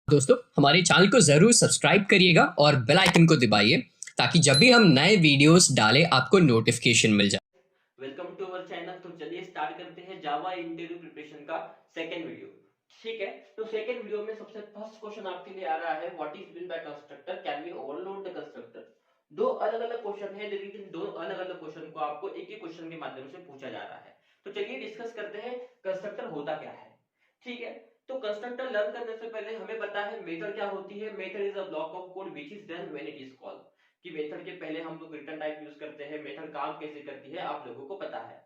दोस्तों हमारे चैनल को जरूर सब्सक्राइब करिएगा और बेल आइकन को दबाइए ताकि जब भी हम नए वीडियोस डालें आपको नोटिफिकेशन मिल जाए। Welcome to our channel. तो चलिए स्टार्ट करते हैं जावा इंटरव्यू प्रिपरेशन का सेकंड वीडियो। ठीक है, तो सेकंड वीडियो में सबसे फर्स्ट क्वेश्चन आपके लिए आ रहा है, what is mean by constructor, can we overload the constructor. दो अलग अलग क्वेश्चन है, लेकिन दो अलग अलग क्वेश्चन को आपको एक ही क्वेश्चन के माध्यम से पूछा जा रहा है। तो चलिए डिस्कस करते हैं कंस्ट्रक्टर होता क्या है। ठीक है, तो कंस्ट्रक्टर लर्न करने से पहले हमें पता है मेथड क्या होती है। Method is a block of code which is done when it is called. कि मेथड के पहले हम लोग रिटर्न टाइप यूज करते हैं, मेथड काम कैसे करती है आप लोगों को पता है।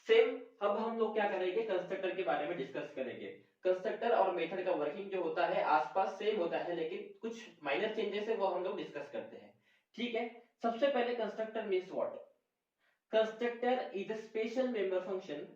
सेम अब हम लोग क्या करेंगे, कंस्ट्रक्टर के बारे में डिस्कस करेंगे। कंस्ट्रक्टर और मेथड का वर्किंग जो होता है आसपास सेम होता है, लेकिन कुछ माइनर चेंजेस है वो हम लोग डिस्कस करते हैं। ठीक है, सबसे पहले constructor means what. Constructor is a special member function,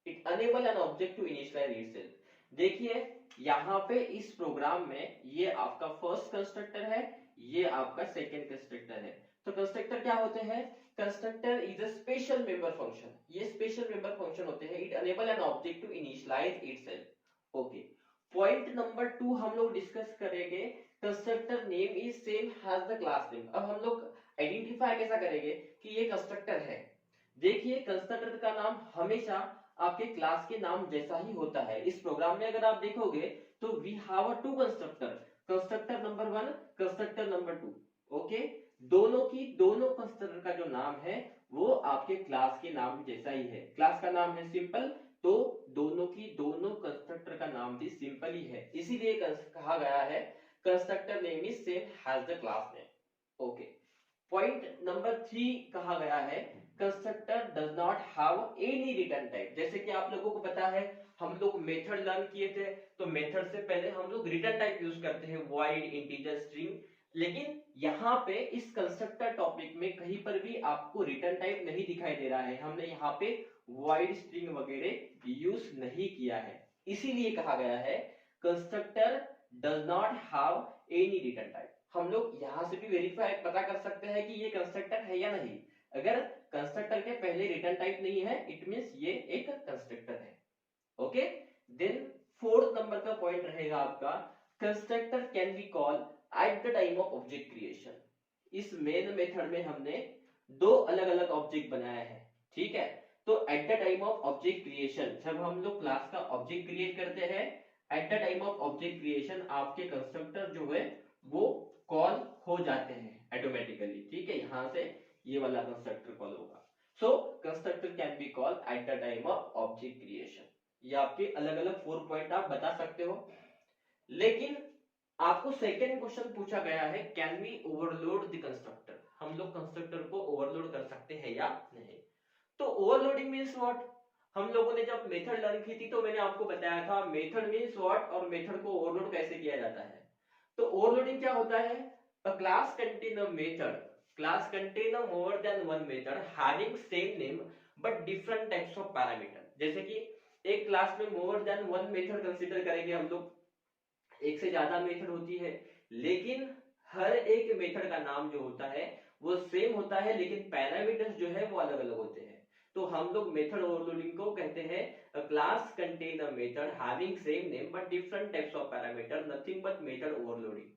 it enable an object to initialise itself. देखिए यहाँ पे इस प्रोग्राम में ये आपका फर्स्ट कंस्ट्रक्टर है, ये आपका सेकंड कंस्ट्रक्टर है। तो कंस्ट्रक्टर क्या होते हैं, constructor is a special member function, ये स्पेशल मेंबर फंक्शन होते हैं। It enable an object to initialise itself. Okay, point number 2 हम लोग डिस्कस करेंगे, constructor name is same has the class name. अब हम लोग आइडेंटिफाई कैसा करेंगे कि ये कंस्ट्रक्टर है। देखिए कंस्ट्रक्टर का नाम हमेशा आपके क्लास के नाम जैसा ही होता है। इस प्रोग्राम में अगर आप देखोगे तो we have a two constructor, constructor number 1, constructor number 2। Okay, दोनों कंस्ट्रक्टर का जो नाम है वो आपके क्लास के नाम जैसा ही है। क्लास का नाम है सिंपल, तो दोनों कंस्ट्रक्टर का नाम भी सिंपल ही है, इसीलिए कहा गया है constructor name is same has the class name. Okay, point number 3 कहा गया है, constructor does not have any return type. जैसे कि आप लोगों को पता है हम लोग मेथड लर्न किए थे, तो मेथड से पहले हम लोग रिटर्न टाइप यूज करते हैं, वॉइड, इंटीजर, स्ट्रिंग। लेकिन यहाँ पे इस कंस्ट्रक्टर टॉपिक में कहीं पर भी आपको रिटर्न टाइप नहीं दिखाई दे रहा है। हमने यहाँ पे वॉइड, स्ट्रिंग वगैरह यूज नहीं किया है, इसीलिए कहा गया है constructor does not have any return type. हम लोग यहां से भी वेरीफाई पता कर सकते हैं कि ये कंस्ट्रक्टर है या नहीं। अगर कंस्ट्रक्टर के पहले रिटर्न टाइप नहीं है, इट मींस ये एक कंस्ट्रक्टर है। ओके, देन फोर्थ नंबर का पॉइंट रहेगा आपका, constructor can be call at the time of object creation. इस मेन मेथड में हमने दो अलग अलग ऑब्जेक्ट बनाया है। ठीक है, तो eight the time of object creation, जब हम लोग क्लास का ऑब्जेक्ट क्रिएट करते हैं, eight the time of object creation आपके कंस्ट्रक्टर जो है वो कॉल हो जाते हैं ऑटोमेटिकली। ठीक है, यहां से ये वाला कंस्ट्रक्टर कॉल होगा। So constructor can be called at the time of object creation. ये आपके अलग अलग 4 पॉइंट आप बता सकते हो। लेकिन आपको सेकंड क्वेश्चन पूछा गया है, can we overload the constructor. हम लोग कंस्ट्रक्टर को ओवरलोड कर सकते हैं या नहीं। तो ओवरलोडिंग मींस व्हाट। हम लोगों ने जब मेथड लर्न की थी तो मैंने आपको बताया था मेथड मींस व्हाट और मेथड को ओवरलोड कैसे किया जाता है। तो ओवरलोडिंग क्या होता है, a class contain a method, class contain a more than one method having same name but different types of parameter। जैसे कि एक क्लास में मोर देन वन मेथड कंसीडर करेंगे हम लोग, एक से ज्यादा मेथड होती है, लेकिन हर एक मेथड का नाम जो होता है वो सेम होता है, लेकिन पैरामीटर्स जो है वो अलग अलग होते हैं। तो हम लोग मेथड ओवरलोडिंग को कहते हैं a class contain a method having same name but different types of parameter, nothing but method overloading।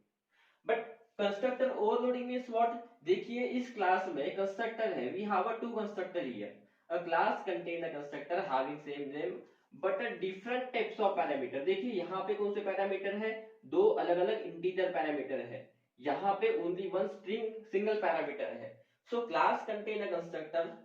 But constructor overloading means what. देखिए इस क्लास में कंस्ट्रक्टर है, we have a two constructor here, a class contain a constructor having same name but a different types of parameter. देखिए यहाँ पे कौन से parameter है, दो अलग अलग इंटीजर पैरामीटर है, यहाँ पे only one string single parameter है। So class contain a constructor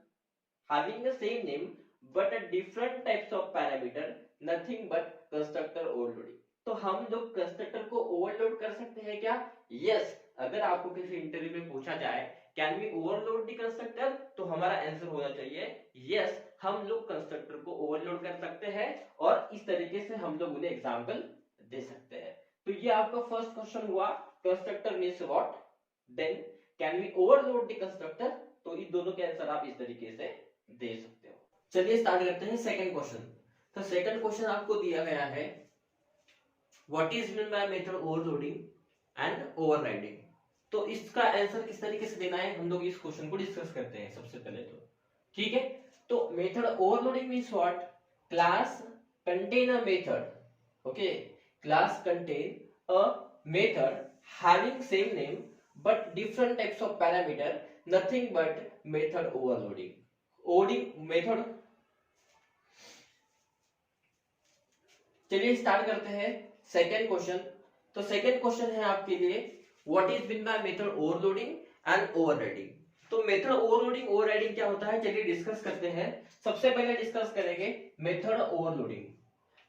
having the same name but a different types of parameter, nothing but constructor overloading। तो हम लोग कंस्ट्रक्टर को ओवरलोड कर सकते हैं क्या, यस। अगर आपको किसी इंटरव्यू में पूछा जाए can we overload the constructor, तो हमारा आंसर होना चाहिए यस, हम लोग कंस्ट्रक्टर को ओवरलोड कर सकते हैं, और इस तरीके से हम लोग उन्हें एग्जांपल दे सकते हैं। तो ये आपका फर्स्ट क्वेश्चन हुआ, constructor means what, then can we overload the constructor. तो इन दोनों के आंसर आप इस तरीके से दे सकते हो। चलिए स्टार्ट करते हैं सेकंड क्वेश्चन। तो सेकंड क्वेश्चन आपको दिया गया है, what is mean by method overloading and overriding. तो इसका आंसर किस तरीके से देना है हम लोग इस क्वेश्चन को डिस्कस करते हैं सबसे पहले तो। ठीक है, तो method overloading means what, class contain a method, okay, class contain a method having same name but different types of parameter, nothing but method overloading. Method, चलिए स्टार्ट करते हैं सेकेंड क्वेश्चन। तो सेकेंड क्वेश्चन है आपके लिए what is mean by method overloading and overriding. तो method overloading overriding क्या होता है, चलिए डिस्कस करते हैं। सबसे पहले डिस्कस करेंगे method overloading.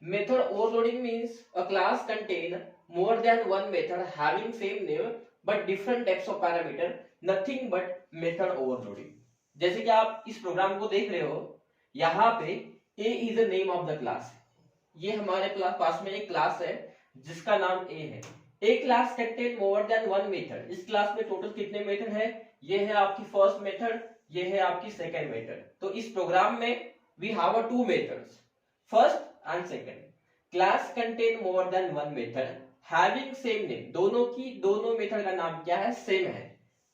Method overloading means a class contain more than one method having same name but different types of parameter, nothing but method overloading. जैसे कि आप इस प्रोग्राम को देख रहे हो, यहाँ पे A is the name of the class. ये हमारे पास में एक क्लास है जिसका नाम ए है। A class contain more than one method. इस क्लास में टोटल कितने मेथड है, ये है आपकी फर्स्ट मेथड, ये है आपकी सेकंड मेथड। तो इस प्रोग्राम में we have two methods, first and second. Class contain more than one method having same name, दोनों मेथड का नाम क्या है, सेम है।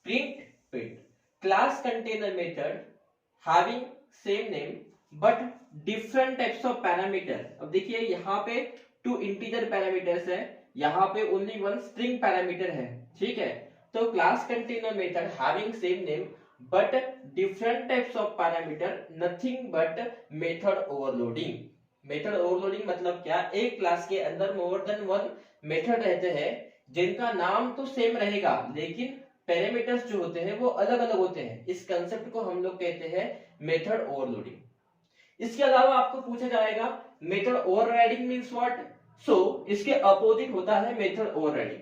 Print class contain a method having same name but different types of parameter. अब देखिए यहाँ पे टू इंटीजर पैरामीटर्स है, यहाँ पे ओनली वन स्ट्रिंग पैरामीटर है, ठीक है। तो class contain a method having same name but different types of parameter, nothing but method overloading. Method overloading मतलब क्या, एक क्लास के अंदर मोर देन वन मेथड रहते हैं जिनका नाम तो सेम रहेगा लेकिन पैरामीटर्स जो होते हैं वो अलग अलग होते हैं। इस कंसेप्ट को हम लोग कहते हैं मेथड ओवरलोडिंग। इसके अलावा आपको पूछा जाएगा method overriding means what. So इसके अपोजिट होता है method overriding.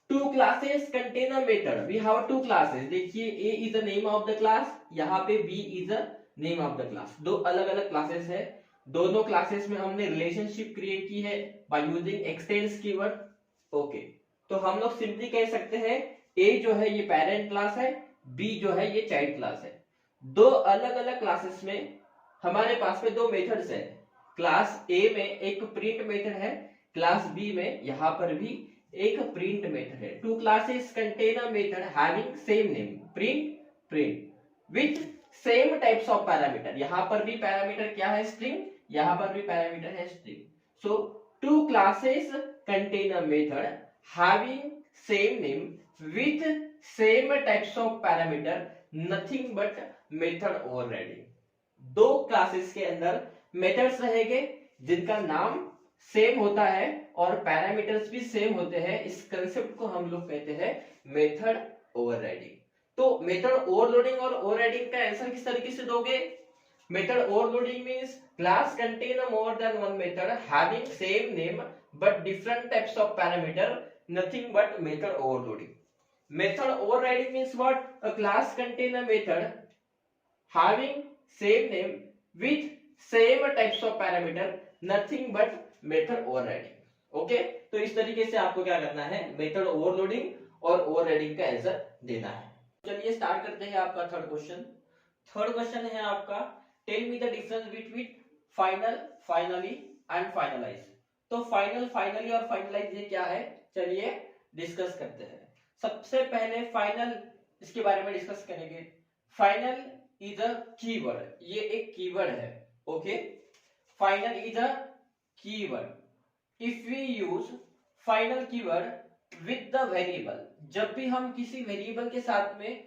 Two classes contain a method, we have two classes. देखिए A is the name of the class, यहाँ पे B is the name of the class. दो अलग अलग classes है, दोनों क्लासेस में हमने रिलेशनशिप क्रिएट की है by using expanse keyword. Okay, तो हम लोग सिंपली कह सकते हैं ए जो है ये पेरेंट क्लास है, बी जो है ये चाइल्ड क्लास है। दो अलग अलग क्लासेस में हमारे पास में दो मेथड्स है। क्लास ए में एक प्रिंट मेथड है, क्लास बी में यहाँ पर भी एक प्रिंट मेथड है। Two classes contain a method having same name, print with same types of parameter. यहाँ पर भी पैरामीटर क्या है, स्ट्रिंग, यहाँ पर भी पैरामीटर है string. So two classes contain a method having same name with same types of parameter, nothing but method overriding. दो क्लासेस के अंदर मेथड्स रहेंगे जिनका नाम सेम होता है और पैरामीटर्स भी सेम होते हैं। इस कंसेप्ट को हम लोग कहते हैं मेथड ओवरराइडिंग। तो मेथड ओवरलोडिंग और ओवरराइडिंग का आंसर किस तरीके से दोगे। Method overloading means class contain more than one method having same name but different types of parameter, nothing but method overloading. Method overriding means what? A class contain a method having same name with same types of parameter, nothing but method overriding. Okay, तो इस तरीके से आपको क्या करना है, method overloading और overriding का आंसर देना है। चलिए स्टार्ट करते हैं आपका थर्ड क्वेश्चन। थर्ड क्वेश्चन है आपका tell me the difference between final, finally and finalise. तो फाइनल, फाइनली और फाइनलाइज ये क्या है, चलिए डिस्कस करते हैं। सबसे पहले फाइनल, इसके बारे में डिस्कस करेंगे। फाइनल इज अ कीवर्ड, ये एक कीवर्ड है। Okay, final is a keyword. If we use final keyword with the variable, जब भी हम किसी वेरिएबल के साथ में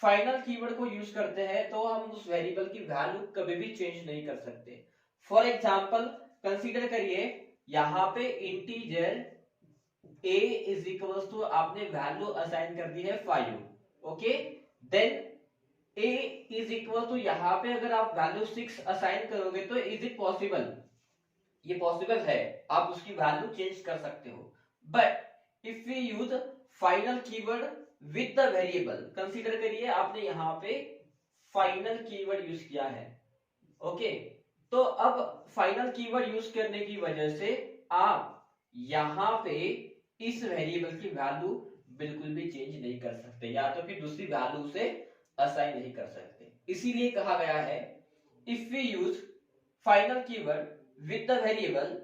फाइनल कीवर्ड को यूज करते हैं तो हम उस वेरिएबल की वैल्यू कभी भी चेंज नहीं कर सकते। फॉर एग्जाम्पल कंसीडर करिए, यहाँ पे integer a is equals to आपने वैल्यू असाइन कर दी है 5। Okay, then a is equal to यहाँ पे अगर आप वैल्यू 6 असाइन करोगे तो इज इट पॉसिबल, ये पॉसिबल है, आप उसकी वैल्यू चेंज कर सकते हो। But if we use final keyword with the variable, consider करिए आपने यहाँ पे फाइनल कीवर्ड यूज किया है। ओके, तो अब फाइनल कीवर्ड यूज करने की वजह से आप यहाँ पे इस वेरिएबल की वैल्यू बिल्कुल भी चेंज नहीं कर सकते, या तो फिर दूसरी वैल्यू से असाइन नहीं कर सकते। इसीलिए कहा गया है if we use final keyword with the variable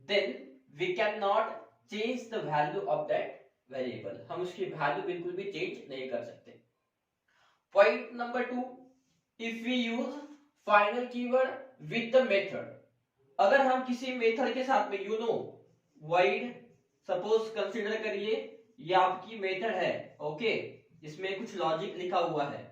then we can not change the value of that variable, हम उसकी वैल्यू बिल्कुल भी चेंज नहीं कर सकते। Point number 2, if we use final keyword with the method, अगर हम किसी मेथड के साथ में void सपोज कंसीडर करिए ये आपकी मेथड है, ओके, इसमें कुछ लॉजिक लिखा हुआ है।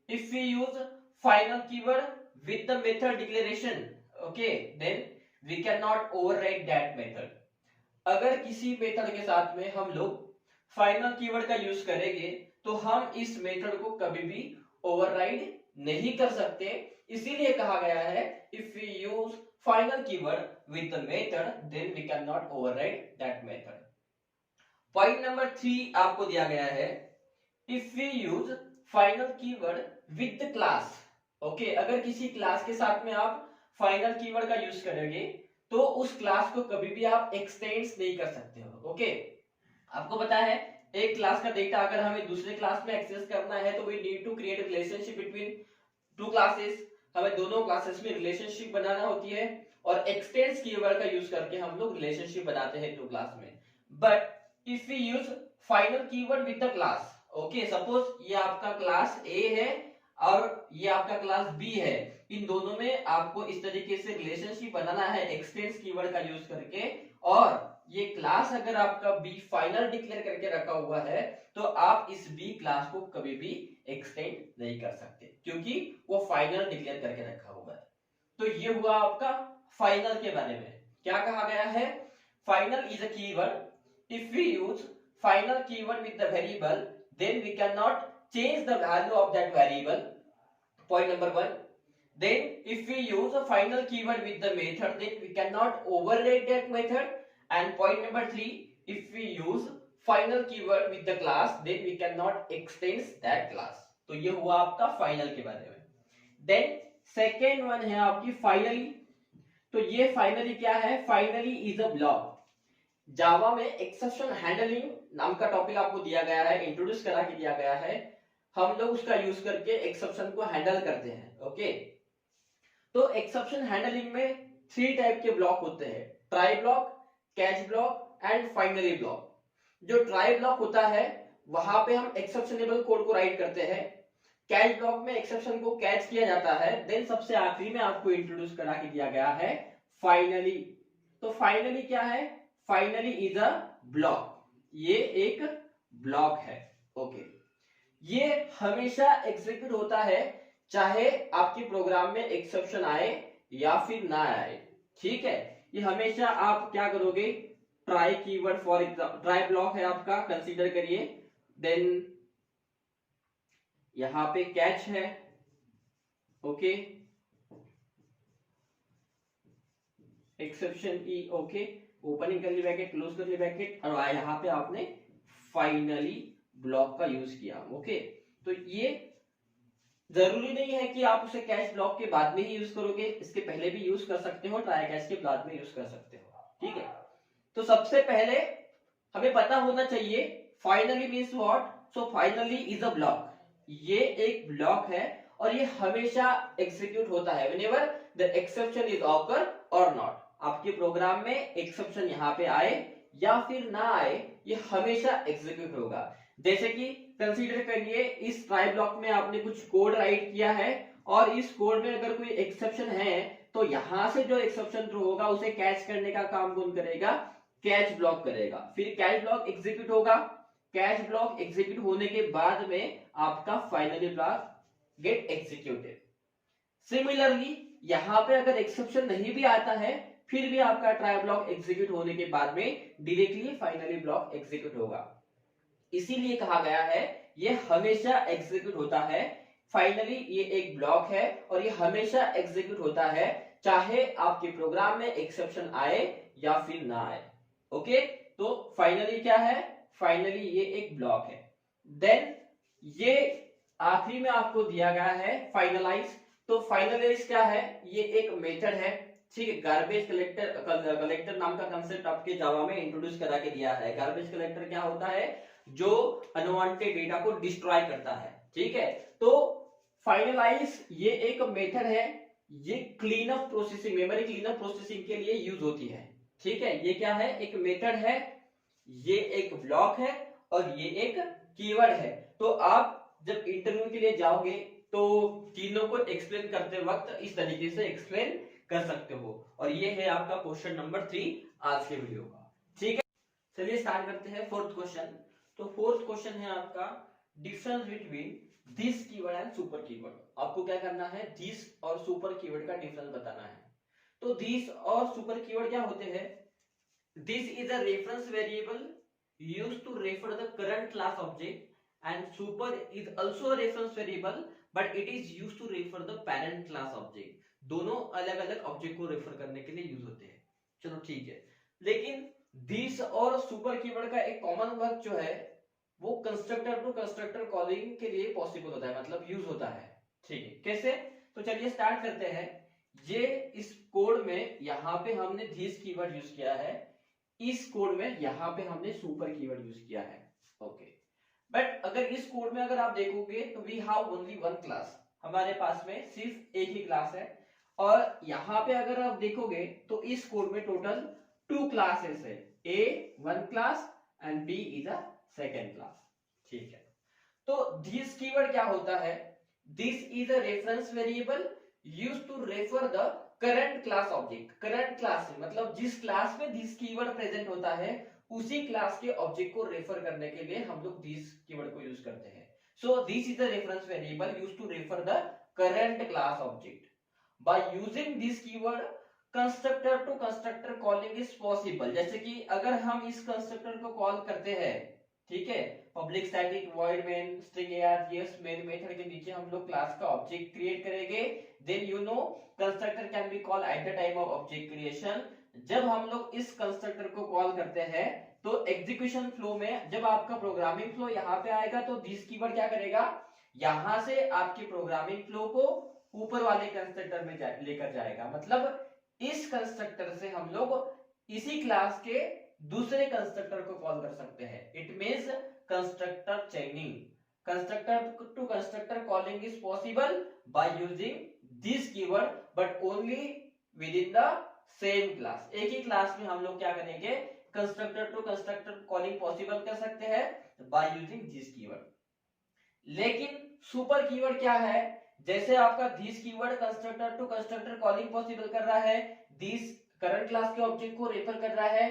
If we use final keyword with the method declaration, okay, then we can not override that method. अगर किसी मेथड के साथ में हम लोग फाइनल कीवर्ड का यूज करेंगे तो हम इस मेथड को कभी भी ओवरराइड नहीं कर सकते। इसीलिए कहा गया है if we use final keyword with the method then we can not override that method. Point number 3 आपको दिया गया है, if we use final keyword with the class, okay, अगर किसी क्लास के साथ में आप फाइनल कीवर्ड का यूज करेंगे तो उस क्लास को कभी भी आप एक्सटेंड नहीं कर सकते हो, ओके। आपको पता है एक क्लास का डेटा अगर हमें दूसरे क्लास में एक्सेस करना है तो we need to create relationship between two classes, हमें दोनों क्लासेस में रिलेशनशिप बनाना होती है और एक्सटेंड्स कीवर्ड का यूज करके हम लोग रिलेशनशिप बनाते हैं टू क्लास में। But if we use final keyword with the class, okay, suppose ये आपका क्लास ए है और ये आपका क्लास बी है, इन दोनों में आपको इस तरीके से रिलेशनशिप बनाना है एक्सटेंड्स कीवर्ड का यूज करके। और ये क्लास अगर आपका बी फाइनल डिक्लेयर करके रखा हुआ है तो आप इस बी क्लास को कभी भी एक्सटेंड नहीं कर सकते क्योंकि वो फाइनल डिक्लेयर करके रखा हुआ है। तो ये हुआ आपका फाइनल के बारे में। क्या कहा गया है, final is a keyword if we use final keyword with the variable then we can not change the value of that variable. Point number 1. Then if we use a final keyword with the method then we cannot override that method. And point number 3, if we use final keyword with the class then we cannot extend that class. तो ये हुआ आपका final के बारे में। Then second one है आपकी finally. तो ये फाइनली क्या है, फाइनली इज अ ब्लॉक। जावा में एक्सेप्शन हैंडलिंग नाम का टॉपिक आपको दिया गया है, इंट्रोड्यूस करा के दिया गया है, हम लोग उसका यूज करके एक्सेप्शन को हैंडल करते हैं, ओके। तो एक्सेप्शन हैंडलिंग में 3 टाइप के ब्लॉक होते हैं, try block, catch block and finally block. जो ट्राई ब्लॉक होता है वहां पे हम एक्सेप्शनेबल कोड को राइट करते हैं, कैच ब्लॉक में एक्सेप्शन को कैच किया जाता है, देन सबसे आखिरी में आपको इंट्रोड्यूस करा के दिया गया है फाइनली। तो फाइनली क्या है, फाइनली इज अ ब्लॉक, ये एक ब्लॉक है, ओके। ये हमेशा एग्जीक्यूट होता है चाहे आपके प्रोग्राम में एक्सेप्शन आए या फिर ना आए, ठीक है। ये हमेशा आप क्या करोगे, try keyword for example try block है आपका, कंसीडर करिए, देन यहां पे कैच है, okay, exception e, okay, opening curly bracket close curly bracket, और यहाँ पे आपने फाइनली ब्लॉक का यूज किया, ओके। तो ये जरूरी नहीं है कि आप उसे कैच ब्लॉक के बाद में ही यूज करोगे, इसके पहले भी यूज कर सकते हो, ट्राई कैच के बाद में यूज कर सकते हो, ठीक है। तो सबसे पहले हमें पता होना चाहिए finally means what. So finally is a block, ये एक ब्लॉक है और ये हमेशा एग्जीक्यूट होता है whenever the exception is occur और नॉट। आपके प्रोग्राम में एक्सेप्शन यहाँ पे आए या फिर ना आए, ये हमेशा एग्जीक्यूट होगा। जैसे कि कंसीडर करिए इस ट्राई ब्लॉक में आपने कुछ कोड राइट किया है और इस कोड में अगर कोई एक्सेप्शन है तो यहां से जो एक्सेप्शन थ्रो होगा उसे कैच करने का काम कौन करेगा, कैच ब्लॉक करेगा। फिर कैच ब्लॉक एग्जीक्यूट होगा, कैच ब्लॉक एग्जीक्यूट होने के बाद में आपका finally block get executed. Similarly यहां पे अगर एक्सेप्शन नहीं भी आता है फिर भी आपका ट्राई ब्लॉक एग्जीक्यूट होने के बाद में डायरेक्टली फाइनली ब्लॉक एग्जीक्यूट होगा। इसीलिए कहा गया है ये हमेशा एग्जीक्यूट होता है। फाइनली ये एक ब्लॉक है और ये हमेशा एग्जीक्यूट होता है चाहे आपके प्रोग्राम में एक्सेप्शन आए या फिर ना आए, ओके। तो फाइनली क्या है, फाइनली ये एक ब्लॉक है। देन ये आखिरी में आपको दिया गया है फाइनलाइज। तो फाइनलाइज क्या है, ये एक मेथड है, ठीक है। गार्बेज कलेक्टर नाम का कंसेप्ट आपके जावा में इंट्रोड्यूस करा के दिया है। गार्बेज कलेक्टर क्या होता है, जो अनवांटेड डेटा को डिस्ट्रॉय करता है, ठीक है। तो फाइनलाइज ये एक मेथड है, ये clean up processing, memory clean up processing के लिए यूज होती है, ठीक है। ये क्या है, एक मेथड है, ये एक ब्लॉक है और ये एक कीवर्ड है। तो आप जब इंटरव्यू के लिए जाओगे तो तीनों को एक्सप्लेन करते वक्त इस तरीके से एक्सप्लेन कर सकते हो। और ये है आपका क्वेश्चन नंबर 3 आज के वीडियो का, ठीक है। चलिए स्टार्ट करते हैं फोर्थ क्वेश्चन। तो फोर्थ क्वेश्चन है आपका difference between this keyword and super keyword. आपको क्या करना है, दिस और सुपर कीवर्ड का डिफरेंस बताना है। तो दिस और सुपर कीवर्ड क्या होते हैं? This is a reference variable used to refer the current class object and super is also a reference variable but it is used to refer the parent class object। दोनों अलग अलग object को refer करने के लिए use होते हैं। चलो ठीक है, लेकिन दिस और सुपर कीवर्ड का एक कॉमन वर्क जो है वो कंस्ट्रक्टर टू कंस्ट्रक्टर कॉलिंग के लिए पॉसिबल होता है, मतलब यूज होता है। ठीक है, कैसे? तो चलिए स्टार्ट करते हैं। ये इस कोड में यहाँ पे हमने दिस कीवर्ड यूज किया है, इस कोड में यहाँ पे हमने सुपर कीवर्ड यूज किया है। ओके, बट अगर इस कोड में अगर आप देखोगे तो we have only one class, हमारे पास में सिर्फ एक ही क्लास है। और यहाँ पे अगर आप देखोगे तो इस कोड में टोटल 2 क्लासेस है, A 1 class and B is a second class. ठीक है, तो दिस कीवर्ड क्या होता है? This is a reference variable used to refer the current class object. Current class मतलब जिस क्लास में दिस कीवर्ड प्रेजेंट होता है उसी क्लास के ऑब्जेक्ट को रेफर करने के लिए हम लोग दिस कीवर्ड को यूज करते हैं। So this is the reference variable used to refer the current class object. By using this keyword constructor to constructor calling is possible. जैसे कि अगर हम इस कंस्ट्रक्टर को कॉल करते हैं, ठीक है, public static void main string RGS main method के नीचे हम लोग क्लास का ऑब्जेक्ट क्रिएट करेंगे, then you know constructor can be called at the time of object creation. जब हम लोग इस कंस्ट्रक्टर को कॉल करते हैं तो एग्जीक्यूशन फ्लो में जब आपका प्रोग्रामिंग फ्लो यहाँ पे आएगा तो दिस कीवर्ड क्या करेगा, यहां से आपके प्रोग्रामिंग फ्लो को ऊपर वाले कंस्ट्रक्टर में लेकर जाएगा। मतलब इस कंस्ट्रक्टर से हम लोग इसी क्लास के दूसरे कंस्ट्रक्टर को कॉल कर सकते हैं। It means constructor chaining. Constructor to constructor calling is possible by using this keyword but only within the same class. एक ही क्लास में हम लोग क्या करेंगे, constructor to constructor calling possible कर सकते हैं बाय यूजिंग दिस कीवर्ड। लेकिन सुपर कीवर्ड क्या है? जैसे आपका this keyword constructor to constructor calling possible कर रहा है, दिस करंट क्लास के ऑब्जेक्ट को रेफर कर रहा है,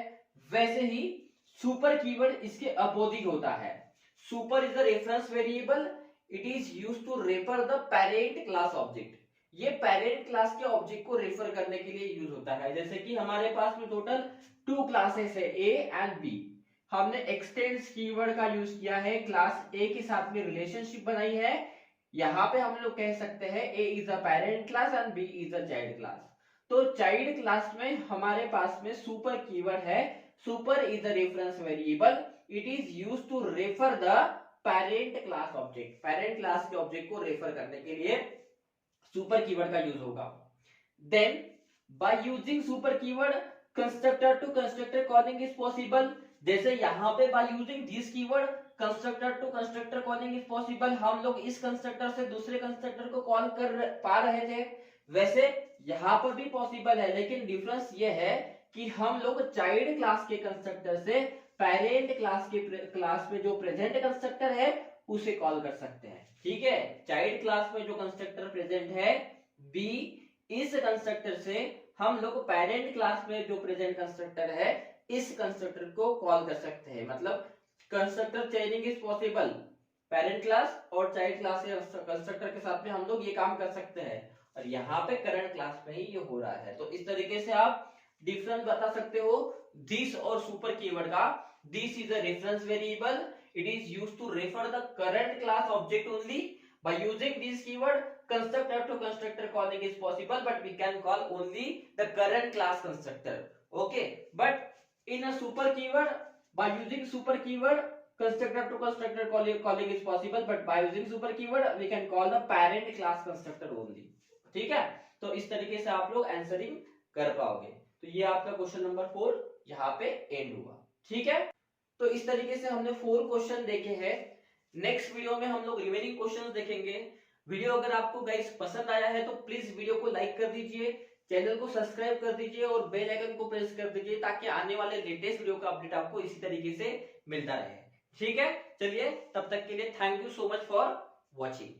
वैसे ही सुपर कीवर्ड इसके अपोजिट होता है। Super is the reference variable, it is used to refer the parent class object. ये पेरेंट क्लास के ऑब्जेक्ट को रेफर करने के लिए यूज होता है। जैसे कि हमारे पास में टोटल 2 क्लासेस है, ए एंड बी। हमने एक्सटेंड्स कीवर्ड का यूज किया है, क्लास ए के साथ में रिलेशनशिप बनाई है। यहाँ पे हम लोग कह सकते हैं A is a parent class and B is a child class. तो चाइल्ड क्लास में हमारे पास में सुपर कीवर्ड है। Super is the reference variable, it is used to refer the parent class object. Parent class के object को refer करने के लिए सुपर कीवर्ड का यूज होगा। Then by using super keyword constructor to constructor calling is possible. जैसे यहाँ पे by using this keyword constructor to constructor calling is possible, हम लोग इस कंस्ट्रक्टर से दूसरे कंस्ट्रक्टर को कॉल कर पा रहे थे, वैसे यहाँ पर भी पॉसिबल है। लेकिन डिफरेंस ये है कि हम लोग चाइल्ड क्लास के कंस्ट्रक्टर से पेरेंट क्लास में जो प्रेजेंट कंस्ट्रक्टर है उसे कॉल कर सकते हैं। ठीक है, चाइल्ड क्लास में जो कंस्ट्रक्टर प्रेजेंट है बी, इस कंस्ट्रक्टर से हम लोग पेरेंट क्लास में जो प्रेजेंट कंस्ट्रक्टर है इस कंस्ट्रक्टर को कॉल कर सकते हैं। मतलब constructor चेनिंग is possible, parent class और चाइल्ड क्लास के कंस्ट्रक्टर के साथ में हम लोग ये काम कर सकते हैं, और यहाँ पे करंट क्लास में ही ये हो रहा है। तो इस तरीके से आप डिफरेंस बता सकते हो दिस और सुपर कीवर्ड का। This is a reference variable, it is used to refer the current class object only. By using this keyword constructor to constructor calling is possible but we can call only the current class constructor. Okay, but in a super keyword by using super keyword constructor to constructor calling is possible but by using super keyword we can call the parent class constructor only। ठीक है, तो इस तरीके से आप लोग answering कर पाओगे। तो ये आपका क्वेश्चन नंबर 4 यहाँ पे एंड हुआ। ठीक है, तो इस तरीके से हमने 4 क्वेश्चन देखे हैं। नेक्स्ट वीडियो में हम लोग रिमेनिंग क्वेश्चंस देखेंगे। वीडियो अगर आपको गाइस पसंद आया है तो प्लीज वीडियो को लाइक कर दीजिए, चैनल को सब्सक्राइब कर दीजिए और बेल आइकन को प्रेस कर दीजिए ताकि आने वाले लेटेस्ट वीडियो का अपडेट आपको इसी तरीके से मिलता रहे। ठीक है, चलिए तब तक के लिए thank you so much for watching.